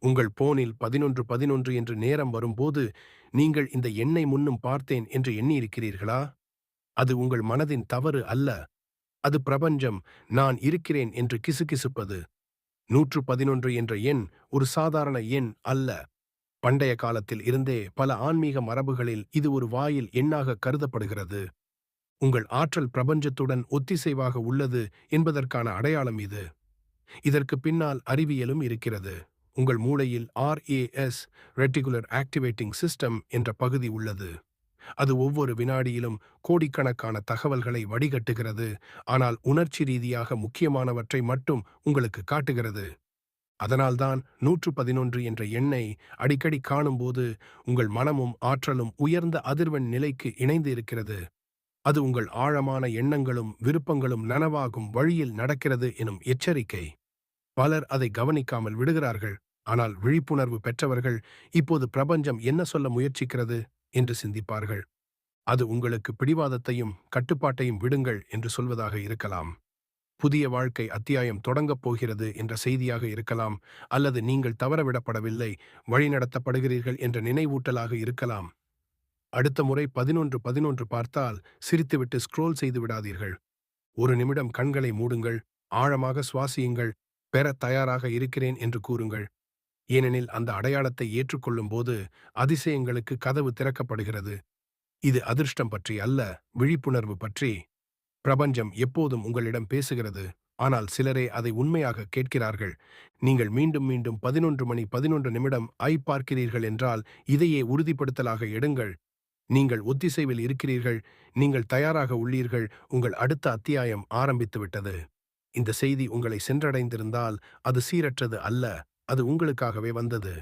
உங்கள் போனில் 11:11 என்று நேரம் வரும்போது நீங்கள் இந்த எண்ணை முன்னும் பார்த்தேன் என்று எண்ணியிருக்கிறீர்களா? அது உங்கள் மனதின் தவறு அல்ல. அது பிரபஞ்சம் நான் இருக்கிறேன் என்று கிசுகிசுப்பது. 111 என்ற எண் ஒரு சாதாரண எண் அல்ல. பண்டைய காலத்தில் இருந்தே பல ஆன்மீக மரபுகளில் இது ஒரு வாயில் எண்ணாக கருதப்படுகிறது. உங்கள் ஆற்றல் பிரபஞ்சத்துடன் ஒத்திசைவாக உள்ளது என்பதற்கான அடையாளம் இது. இதற்கு பின்னால் அறிவியலும் இருக்கிறது. உங்கள் மூளையில் RAS ரெட்டிகுலர் ஆக்டிவேட்டிங் சிஸ்டம் என்ற பகுதி உள்ளது. அது ஒவ்வொரு வினாடியிலும் கோடிக்கணக்கான தகவல்களை வடிகட்டுகிறது, ஆனால் உணர்ச்சி ரீதியாக முக்கியமானவற்றை மட்டும் உங்களுக்கு காட்டுகிறது. அதனால்தான் 111 என்ற எண்ணை அடிக்கடி காணும்போது உங்கள் மனமும் ஆற்றலும் உயர்ந்த அதிர்வெண் நிலைக்கு இணைந்து இருக்கிறது. அது உங்கள் ஆழமான எண்ணங்களும் விருப்பங்களும் நனவாகும் வழியில் நடக்கிறது எனும் எச்சரிக்கை. பலர் அதை கவனிக்காமல் விடுகிறார்கள். ஆனால் விழிப்புணர்வு பெற்றவர்கள் இப்போது பிரபஞ்சம் என்ன சொல்ல முயற்சிக்கிறது என்று சிந்திப்பார்கள். அது உங்களுக்கு பிடிவாதத்தையும் கட்டுப்பாட்டையும் விடுங்கள் என்று சொல்வதாக இருக்கலாம். புதிய வாழ்க்கை அத்தியாயம் தொடங்கப் போகிறது என்ற செய்தியாக இருக்கலாம், அல்லது நீங்கள் தவறவிடப்படவில்லை, வழிநடத்தப்படுகிறீர்கள் என்ற நினைவூட்டலாக இருக்கலாம். அடுத்த முறை 11:11 பார்த்தால் சிரித்துவிட்டு ஸ்க்ரோல் செய்து விடாதீர்கள். ஒரு நிமிடம் கண்களை மூடுங்கள், ஆழமாக சுவாசியுங்கள், பெற தயாராக இருக்கிறேன் என்று கூறுங்கள். ஏனெனில் அந்த அடையாளத்தை ஏற்றுக்கொள்ளும் போது அதிசயங்களுக்கு கதவு திறக்கப்படுகிறது. இது அதிர்ஷ்டம் பற்றி அல்ல, விழிப்புணர்வு பற்றி. பிரபஞ்சம் எப்போதும் உங்களிடம் பேசுகிறது, ஆனால் சிலரே அதை உண்மையாக கேட்கிறார்கள். நீங்கள் மீண்டும் மீண்டும் 11:11 பார்க்கிறீர்கள் என்றால் இதையே உறுதிப்படுத்தலாக எடுங்கள். நீங்கள் ஒத்திசைவில் இருக்கிறீர்கள், நீங்கள் தயாராக உள்ளீர்கள், உங்கள் அடுத்த அத்தியாயம் ஆரம்பித்துவிட்டது. இந்த செய்தி உங்களை சென்றடைந்திருந்தால் அது சீரற்றது அல்ல, அது உங்களுக்காகவே வந்தது.